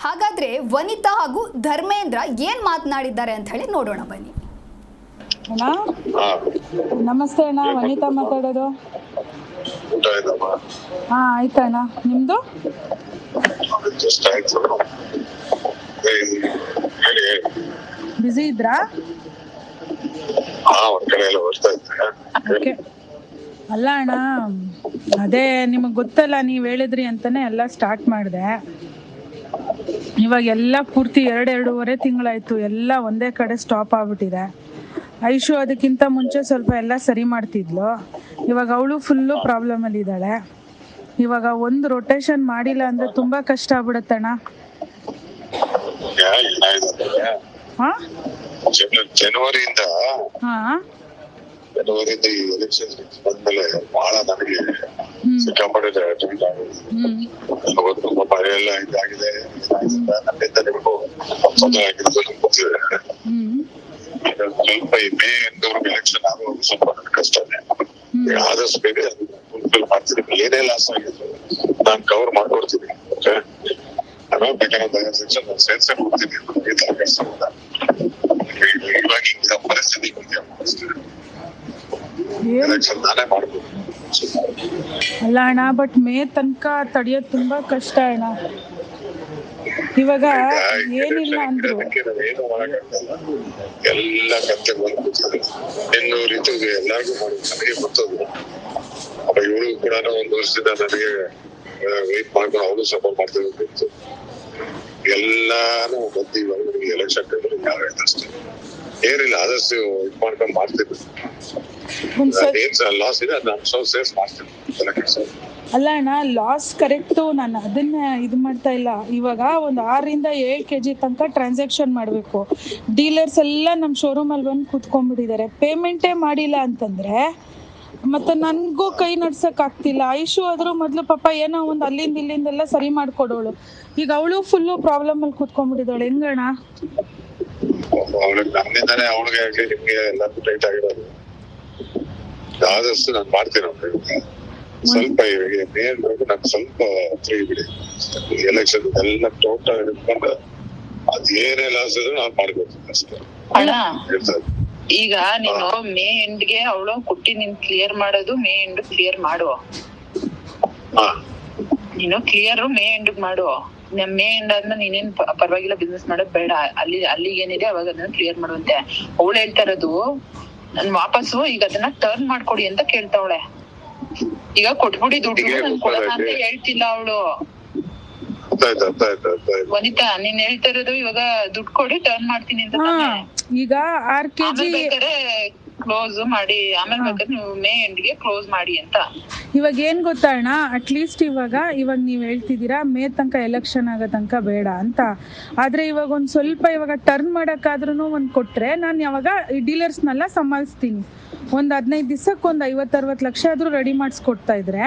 ಹಾಗಾದ್ರೆ ವನಿತಾ ಹಾಗೂ ಧರ್ಮೇಂದ್ರ ಏನ್ ಮಾತನಾಡಿದ್ದಾರೆ ಅಂತ ಹೇಳಿ ನೋಡೋಣ ಬನ್ನಿ. ಅಣ್ಣ ನಮಸ್ತೆ ಅಣ್ಣ, ವನಿತಾ ಮಾತಾಡೋದು. ಹಾ ಆಯ್ತಣ್ಣ, ನಿಮ್ದು? ಬಿಸಿ ಇದ್ರಾ? ಅಲ್ಲ ಅಣ್ಣ, ಅದೇ ನಿಮಗ್ ಗೊತ್ತಲ್ಲ, ನೀವ್ ಹೇಳಿದ್ರಿ ಅಂತಾನೆ ಎಲ್ಲ ಸ್ಟಾರ್ಟ್ ಮಾಡಿದೆ. ಇವಾಗ ಎಲ್ಲ ಪೂರ್ತಿ 2-2.5 ತಿಂಗಳಾಯ್ತು, ಎಲ್ಲ ಒಂದೇ ಕಡೆ ಸ್ಟಾಪ್ ಆಗ್ಬಿಟ್ಟಿದೆ. ಐಶು ಅದಕ್ಕಿಂತ ಮುಂಚೆ ಸ್ವಲ್ಪ ಎಲ್ಲ ಸರಿ ಮಾಡ್ತಿದ್ಲು, ಇವಾಗ ಅವಳು ಫುಲ್ಲು ಪ್ರಾಬ್ಲಮ್ ಅಲ್ಲಿ ಇದ್ದಾಳೆ. ಇವಾಗ ಒಂದು ರೊಟೇಷನ್ ಮಾಡಿಲ್ಲ ಅಂದ್ರೆ ತುಂಬಾ ಕಷ್ಟ ಆಗ್ಬಿಡತ್ತಣ್ಣ. ಜನವರಿಯಿಂದ ಈ ಎಲೆಕ್ಷನ್ ಬಂದ್ಮೇಲೆ ಬಹಳ ನನಗೆ ಸಿಕ್ಕಾಪಟ್ಟೆ ತುಂಬಾ ಭಯ ಎಲ್ಲ ಇದಾಗಿದೆ. ನನ್ನಿಂದ ನಿಮಗೂ ತೊಂದರೆ ಆಗಿರೋದು ಗೊತ್ತಿದೆ. ಸ್ವಲ್ಪ ಈ ಮೇ ಎಂದವರೆಗೂ ಎಲೆಕ್ಷನ್ ಆಗುವಾಗ ಸ್ವಲ್ಪ ಕಷ್ಟನೇ. ಆದಷ್ಟು ಬೇಗ ಫುಲ್ಫಿಲ್ ಮಾಡ್ತೀನಿ. ಏನೇ ಲಾಸ್ ಆಗಿದ್ರು ನಾನು ಕವರ್ ಮಾಡ್ಕೊಡ್ತೀನಿ. ಆಮೇಲೆ ಬೇಕಾದ್ರೆ ಸೆಕ್ಷನ್ ಸೇರ್ಸೇ ಹೋಗ್ತೀನಿ. ಇವಾಗ ಈಗ ಪರಿಸ್ಥಿತಿ ಎಲೆಕ್ಷನ್ ನಾನೇ ಮಾಡ್ಬೋದು. ಅಲ್ಲ ಅಣ್ಣ, ಬಟ್ ಮೇ ತನಕ ತಡಿಯೋದು ತುಂಬಾ ಕಷ್ಟ ಅಣ್ಣ. ಇವಾಗ ಏನಿಲ್ಲ ಅಂದ್ರು ಏನು ಮಾಡಕ್ಕಾಗಲ್ಲ. ಎಲ್ಲ ಕತ್ತೆ ಬಂದ್ಬಿಟ್ಟಿದೆ. ಇನ್ನು ರೀತಿ ಎಲ್ಲಾರ್ಗು ಮಾಡುದು ನನಗೆ ಗೊತ್ತದು. ಅಪ್ಪ ಇವಳು ಕೂಡ 1 ವರ್ಷದಿಂದ ನನಗೆ ವೇಟ್ ಮಾಡ್ಕೊಂಡು ಅವಳು ಸಪೋರ್ಟ್ ಮಾಡ್ತಿರ್ಬೇಕು. ಎಲ್ಲಾನು ಬಂದು ಇವಾಗ ಎಲೆಕ್ಷನ್ ಟೈಮಲ್ಲಿ ಅಷ್ಟೇ. ಏನಿಲ್ಲ, ಆದಷ್ಟು ಇದು ಮಾಡ್ಕೊಂಡು ಮಾಡ್ತಿದ್ವಿ. ಏನ್ ಲಾಸ್ ಇದೆ ಅದನ್ನ ಸೇರ್ಸ್ ಮಾಡ್ತೀನಿ. ಅಲ್ಲ ಅಣ್ಣ, ಲಾಸ್ ಕರೆಕ್ಟು, ನಾನು ಅದನ್ನ ಇದು ಮಾಡ್ತಾ ಇಲ್ಲ. ಇವಾಗ ಒಂದು 6-7 kg ತನಕ ಟ್ರಾನ್ಸಾಕ್ಷನ್ ಮಾಡಬೇಕು. ಡೀಲರ್ಸ್ ಎಲ್ಲ ನಮ್ಮ ಶೋರೂಮಲ್ಲಿ ಬಂದು ಕೂತ್ಕೊಂಡ್ಬಿಟ್ಟಿದ್ದಾರೆ. ಪೇಮೆಂಟೇ ಮಾಡಿಲ್ಲ ಅಂತಂದ್ರೆ ಮತ್ತೆ ನನಗೂ ಕೈ ನಡ್ಸಕ್ ಆಗ್ತಿಲ್ಲ. ಐಶು ಆದ್ರೂ ಮೊದಲು ಪಾಪ ಏನೋ ಒಂದು ಅಲ್ಲಿಂದ ಇಲ್ಲಿಂದೆಲ್ಲ ಸರಿ ಮಾಡ್ಕೊಡೋಳು. ಈಗ ಅವಳು ಫುಲ್ಲು ಪ್ರಾಬ್ಲಮ್ ಅಲ್ಲಿ ಕೂತ್ಕೊಂಡ್ಬಿಟ್ಟಿದ್ದಾಳೆ. ಹೆಂಗಣ್ಣ? ನನ್ನಿಂದಾನೆ ಅವಳಿಗೆ ಆಗ್ಲಿ ನಿಮ್ಗೆ ಎಲ್ಲಾರು ಟೈಟ್ ಆಗಿರೋದು. ಆದಷ್ಟು ನಾನು ಮಾಡ್ತೀನಿ. ಸ್ವಲ್ಪ ಮೇನ್ ನಾನು ಸ್ವಲ್ಪ ಫ್ರೀ ಬಿಡಿ. ಎಲೆಕ್ಷನ್ ಎಲ್ಲ ಟೋಟಲ್ ಹಿಡ್ಕೊಂಡು ಅದೇನೇ ಲಾಸ್ ಇದ್ರು ನಾನು ಮಾಡ್ಕೊಡ್ತೀನಿ ಅಷ್ಟೇ. ಈಗ ನೀನು ಮೇ ಎಂಡ್ಗೆ ಅವಳು ಕುಟ್ಟಿ ನೀನ್ ಕ್ಲಿಯರ್ ಮಾಡೋದು ಮೇ ಎಂಡ್ ಕ್ಲಿಯರ್ ಮಾಡುವ. ನೀನು ಕ್ಲಿಯರ್ ಮೇ ಎಂಡ್ ಮಾಡು. ಮೇ ಎಂಡ್ ಆದ್ಮೇಲೆ ನೀನೇನ್ ಪರವಾಗಿಲ್ಲ, ಬಿಸ್ನೆಸ್ ಮಾಡೋದ್ ಬೇಡ. ಅಲ್ಲಿಗೆ ಏನಿದೆ ಅವಾಗ ಅದನ್ನ ಕ್ಲಿಯರ್ ಮಾಡುವಂತೆ. ಅವಳು ಹೇಳ್ತಾ ಇರೋದು ನನ್ ವಾಪಸ್ಸು ಈಗ ಅದನ್ನ ಟರ್ನ್ ಮಾಡ್ಕೊಡಿ ಅಂತ ಕೇಳ್ತಾವಳೆ. ಈಗ ಕೊಟ್ಬಿಡಿ ದುಡ್ಡು ನನ್ ಕೊಡೋಣ ಅಂತ ಹೇಳ್ತಿಲ್ಲ ಅವಳು. ವನಿತಾ ನೀನ್ ಹೇಳ್ತಾ ಇರೋದು ಇವಾಗ ದುಡ್ಡು ಕೊಡಿ ಟರ್ನ್ ಮಾಡ್ತೀನಿ ಅಂತ. ಈಗ 6 kg ಬೇಕಾದ್ರೆ ಕ್ಲೋಸ್ ಮಾಡಿ, ಆಮೇಲೆ ಬೇಕಾದ್ರೆ ನೀವು ಮೇ ಎಂಡ್ಗೆ ಕ್ಲೋಸ್ ಮಾಡಿ ಅಂತ. ಇವಾಗ ಏನ್ ಗೊತ್ತಾ ಅಣ್ಣ, ಅಟ್ಲೀಸ್ಟ್ ಇವಾಗ ನೀವ್ ಹೇಳ್ತಿದ್ದೀರಾ ಮೇ ತನಕ ಎಲೆಕ್ಷನ್ ಆಗೋ ತನಕ ಬೇಡ ಅಂತ. ಆದ್ರೆ ಇವಾಗ ಒಂದ್ ಸ್ವಲ್ಪ ಇವಾಗ ಟರ್ನ್ ಮಾಡಕ್ಕಾದ್ರೂ ಒಂದ್ ಕೊಟ್ರೆ ನಾನು ಯಾವಾಗ ಈ ಡೀಲರ್ಸ್ನೆಲ್ಲ ಸಂಭಾಳಿಸ್ತೀನಿ. ಒಂದ್ 15 ದಿವಸಕ್ಕೆ ಒಂದು 50-60 ಲಕ್ಷ ಆದ್ರೂ ರೆಡಿ ಮಾಡಿಸ್ಕೊಡ್ತಾ ಇದ್ರೆ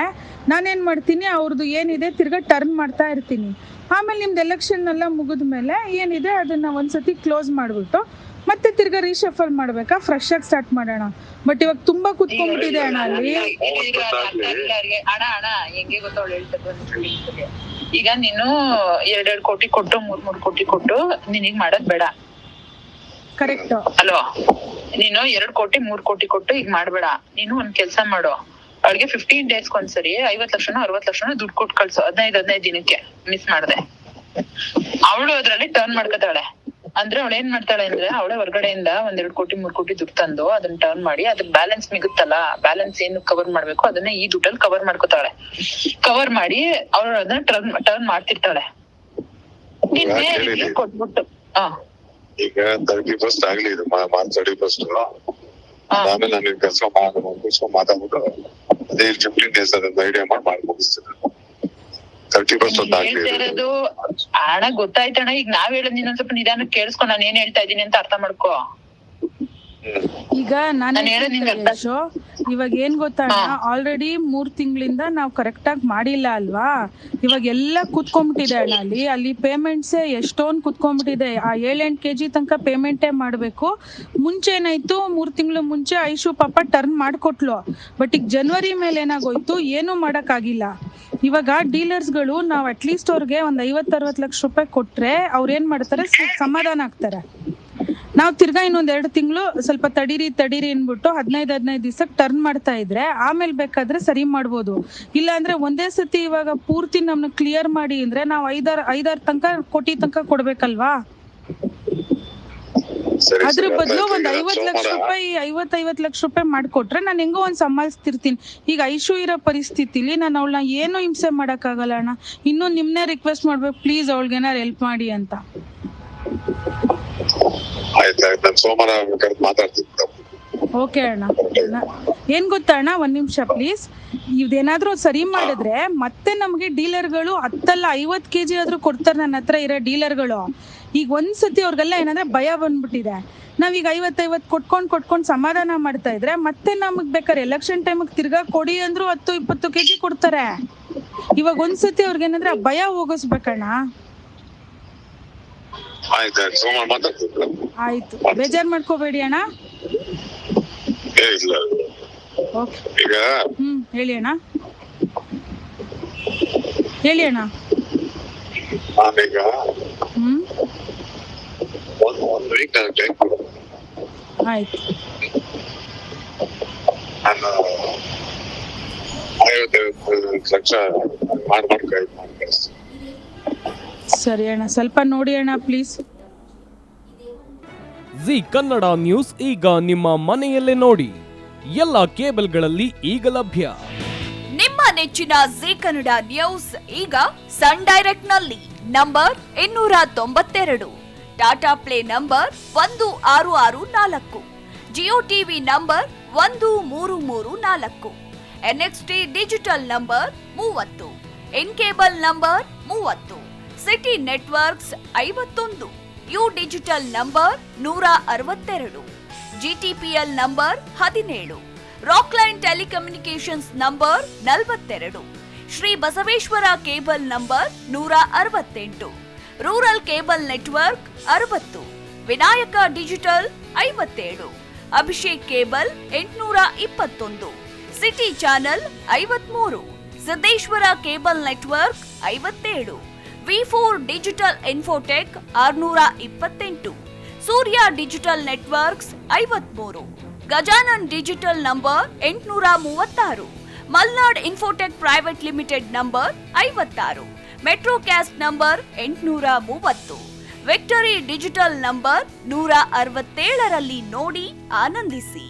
ನಾನೇನ್ ಮಾಡ್ತೀನಿ, ಅವ್ರದ್ದು ಏನಿದೆ ತಿರ್ಗಾ ಟರ್ನ್ ಮಾಡ್ತಾ ಇರ್ತೀನಿ. ಆಮೇಲೆ ನಿಮ್ದು ಎಲೆಕ್ಷನ್ ಎಲ್ಲ ಮುಗಿದ್ಮೇಲೆ ಏನಿದೆ ಅದನ್ನ ಒಂದ್ಸತಿ ಕ್ಲೋಸ್ ಮಾಡ್ಬಿಟ್ಟು ಮತ್ತೆ ತಿರ್ಗಾ ರೀಶಫಲ್ ಮಾಡ್ಬೇಕಾ, ಫ್ರೆಶ್ ಆಗಿ ಸ್ಟಾರ್ಟ್ ಮಾಡೋಣ. ಬಟ್ ಇವಾಗ ತುಂಬಾ ಕುತ್ಕೊಂಡ್ಬಿಟ್ಟಿದೆ ಅಣ್ಣ ಅಲ್ಲಿ. ಅಣ್ಣ ಹೆಂಗೆ ಗೊತ್ತ ಅವಳು ಹೇಳ್ತಾರೆ, ಈಗ ನೀನು 2 ಕೋಟಿ ಕೊಟ್ಟು 3 ಕೋಟಿ ಕೊಟ್ಟು ನಿನಗ್ ಮಾಡೋದ್ ಬೇಡ. ಕರೆಕ್ಟ್. ಅಲೋ, ನೀನು 2 ಕೋಟಿ 3 ಕೋಟಿ ಕೊಟ್ಟು ಈಗ ಮಾಡ್ಬೇಡ. ನೀನು ಒಂದ್ ಕೆಲ್ಸ ಮಾಡು, ಅವಳಿಗೆ 15 days ಒಂದ್ಸರಿ 50 ಲಕ್ಷನೋ 60 ಲಕ್ಷನೋ ದುಡ್ಡು ಕೊಟ್ಟು ಕಳ್ಸು. 15 ದಿನಕ್ಕೆ ಮಿಸ್ ಮಾಡ್ದೆ. ಅವಳು ಅದ್ರಲ್ಲಿ ಟರ್ನ್ ಮಾಡ್ಕೊತಾಳೆ. ಅಂದ್ರೆ ಅವಳು ಏನ್ ಮಾಡ್ತಾಳೆ ಅಂದ್ರೆ, ಅವಳೇ ಹೊರಗಡೆಯಿಂದ 1-2 ಕೋಟಿ 3 ಕೋಟಿ ದುಡ್ಡು ತಂದು ಅದನ್ನ ಟರ್ನ್ ಮಾಡಿ, ಅದ್ರ ಬ್ಯಾಲೆನ್ಸ್ ಮಿಗುತ್ತಲ್ಲ, ಬ್ಯಾಲೆನ್ಸ್ ಏನು ಕವರ್ ಮಾಡ್ಬೇಕು ಅದನ್ನ ಈ ದುಡ್ಡಲ್ಲಿ ಕವರ್ ಮಾಡ್ಕೋತಾಳೆ. ಕವರ್ ಮಾಡಿ ಅವಳು ಅದನ್ನ ಟರ್ನ್ ಮಾಡ್ತಿರ್ತಾಳೆ. ಕೊಟ್ಬಿಟ್ಟು ಈಗ 31st ಆಗ್ಲಿ, ಇದು ಮಾರ್ಚ್ 31st. ಆಮೇಲೆ ನಾನು ಕೆಲಸ ಮಾತಾಡ್ಬಿಟ್ಟು ಅದೇ 15 days ಅದನ್ನ ಐಡಿಯಾ ಮಾಡಿ ಮುಗಿಸ್ತೀನಿ. 31st ಹೇಳ್ತಿರೋದು ಹಣ ಗೊತ್ತಾಯ್ತಣ್ಣ. ಈಗ ನಾವ್ ಹೇಳೋದ್ ನೀನೊಂದ್ ಸ್ವಲ್ಪ ನಿಧಾನಕ್ಕೆ ಕೇಳಿಸ್ಕೊ, ನಾನು ಏನ್ ಹೇಳ್ತಾ ಇದೀನಿ ಅಂತ ಅರ್ಥ ಮಾಡ್ಕೋ. ಈಗ ನಾನು ನಾನ್ ಹೇಳೋದ್ ನಿಂಗೆ ಅರ್ಥ- ಯಶೋ, ಇವಾಗ ಏನ್ ಗೊತ್ತಾ ಆಲ್ರೆಡಿ 3 ತಿಂಗಳಿಂದ ನಾವು ಕರೆಕ್ಟ್ ಆಗಿ ಮಾಡಿಲ್ಲ ಅಲ್ವಾ. ಇವಾಗ ಎಲ್ಲ ಕುತ್ಕೊಂಡ್ಬಿಟ್ಟಿದೆ ಅಣ್ಣ, ಅಲ್ಲಿ ಪೇಮೆಂಟ್ಸೇ ಎಷ್ಟೊಂದು ಕುತ್ಕೊಂಡ್ಬಿಟ್ಟಿದೆ. ಆ 7-8 kg ತನಕ ಪೇಮೆಂಟೇ ಮಾಡ್ಬೇಕು. ಮುಂಚೆ ಏನಾಯ್ತು, 3 ತಿಂಗಳು ಮುಂಚೆ ಐಶು ಪಾಪ ಟರ್ನ್ ಮಾಡ್ಕೊಟ್ಲು. ಬಟ್ ಈಗ ಜನವರಿ ಮೇಲೆ ಏನಾಗೋಯ್ತು, ಏನೂ ಮಾಡಕ್ಕಾಗಿಲ್ಲ. ಇವಾಗ ಡೀಲರ್ಸ್ಗಳು ನಾವು ಅಟ್ಲೀಸ್ಟ್ ಅವ್ರಿಗೆ ಒಂದು 50-60 ಲಕ್ಷ ರೂಪಾಯಿ ಕೊಟ್ರೆ ಅವ್ರು ಏನ್ ಮಾಡ್ತಾರೆ, ಸಮಾಧಾನ ಆಗ್ತಾರೆ. ನಾವು ತಿರ್ಗಾ ಇನ್ನೊಂದ್ 2 ತಿಂಗಳು ಸ್ವಲ್ಪ ತಡೀರಿ ಅನ್ಬಿಟ್ಟು 15 ದಿವಸಕ್ಕೆ ಟರ್ನ್ ಮಾಡ್ತಾ ಇದ್ರೆ ಆಮೇಲೆ ಬೇಕಾದ್ರೆ ಸರಿ ಮಾಡ್ಬೋದು. ಇಲ್ಲ ಅಂದ್ರೆ ಒಂದೇ ಸತಿ ಇವಾಗ ಪೂರ್ತಿ ನಮ್ನ ಕ್ಲಿಯರ್ ಮಾಡಿ ಅಂದ್ರೆ ನಾವು 5-6 ಕೋಟಿ ತನಕ ಕೊಡ್ಬೇಕಲ್ವಾ. ಅದ್ರ ಬದಲು ಒಂದ್ 50 ಲಕ್ಷ ರೂಪಾಯಿ 50 ಲಕ್ಷ ರೂಪಾಯಿ ಮಾಡ್ಕೊಟ್ರೆ ನಾನು ಹೆಂಗೋ ಒಂದ್ ಸಂಭಾಳಿಸ್ತಿರ್ತೀನಿ. ಈಗ ಐಶು ಇರೋ ಪರಿಸ್ಥಿತಿಲಿ ನಾನು ಅವಳನ್ನ ಏನು ಹಿಂಸೆ ಮಾಡಕ್ ಆಗಲ್ಲ ಅಣ್ಣ. ಇನ್ನು ನಿಮ್ನೆ ರಿಕ್ವೆಸ್ಟ್ ಮಾಡ್ಬೇಕು, ಪ್ಲೀಸ್ ಅವಳಿಗೇನಾರು ಹೆಲ್ಪ್ ಮಾಡಿ ಅಂತ. ಆಯ್ತು, ನಾನು ಸೋಮವಾರ ಮಾತಾಡ್ತೀನಿ. ಓಕೆ ಅಣ್ಣ. ಏನ್ ಗೊತ್ತಾ ಅಣ್ಣ, 1 ನಿಮಿಷ ಪ್ಲೀಸ್. ಇದೇನಾದ್ರೂ ಸರಿ ಮಾಡಿದ್ರೆ ಮತ್ತೆ ನಮ್ಗೆ ಡೀಲರ್ಗಳು 10-50 kg ಆದ್ರೂ ಕೊಡ್ತಾರೆ ನನ್ನ ಹತ್ರ ಇರೋ ಡೀಲರ್ಗಳು. ಈಗ ಒಂದ್ಸತಿ ಅವ್ರಿಗೆಲ್ಲ ಏನಂದ್ರೆ ಭಯ ಬಂದ್ಬಿಟ್ಟಿದೆ. ನಾವೀಗ 50 ಕೊಟ್ಕೊಂಡ್ ಸಮಾಧಾನ ಮಾಡ್ತಾ ಇದ್ರೆ ಮತ್ತೆ ನಮಗ್ ಬೇಕಾದ್ರೆ ಎಲೆಕ್ಷನ್ ಟೈಮಿಗೆ ತಿರ್ಗಾ ಕೊಡಿ ಅಂದ್ರು 10-20 kg ಕೊಡ್ತಾರೆ. ಇವಾಗ ಒಂದ್ಸತಿ ಅವ್ರಿಗೇನಂದ್ರೆ ಆ ಭಯ ಹೋಗಿಸ್ಬೇಕಣ್ಣ. ಆಯ್ತು, ಬೇಜಾರ್ ಮಾಡ್ಕೋಬೇಡಿ ಅಣ್ಣ. ಓಕೆ, ಹೇಳಿ ಅಣ್ಣ. ನಾನೀಗ ಒಂದ್ ವೀಕ್ ಟೈಮ್ ಕೊಡು. ಆಯ್ತು, ನಾನು 50 ಲಕ್ಷ ಮಾಡಿ ಕಳಿಸ್ತೀನಿ. ಸರಿ ಅಣ್ಣ, ಸ್ವಲ್ಪ ನೋಡಿ ಅಣ್ಣ ಪ್ಲೀಸ್. ಜಿ ಕನ್ನಡ ನ್ಯೂಸ್ ಈಗ ನಿಮ್ಮ ಮನೆಯಲ್ಲೇ ನೋಡಿ. ಎಲ್ಲ ಕೇಬಲ್ಗಳಲ್ಲಿ ಈಗ ಲಭ್ಯ. ನಿಮ್ಮ ನೆಚ್ಚಿನ ಜಿ ಕನ್ನಡ ನ್ಯೂಸ್ ಈಗ ಸನ್ ಡೈರೆಕ್ಟ್ ನಲ್ಲಿ number 292, Tata play number 1664, Jio TV number 1334, NXT digital number 30, in cable number 30, city networks 51, U digital number 162, GTPL number 17, Rockline telecommunications number 42, Shri Basaveshwara cable number 168, rural cable network 60, Vinayaka digital 57, Abhishek cable 821, city channel 53, Siddeshwara cable network 57, V4 digital Infotech 628, Surya digital networks 53, Gajanan digital number 836, Malnad Infotech Private Limited number 56, Metrocast number 830, Victory Digital number 167ರಲ್ಲಿ ನೋಡಿ ಆನಂದಿಸಿ.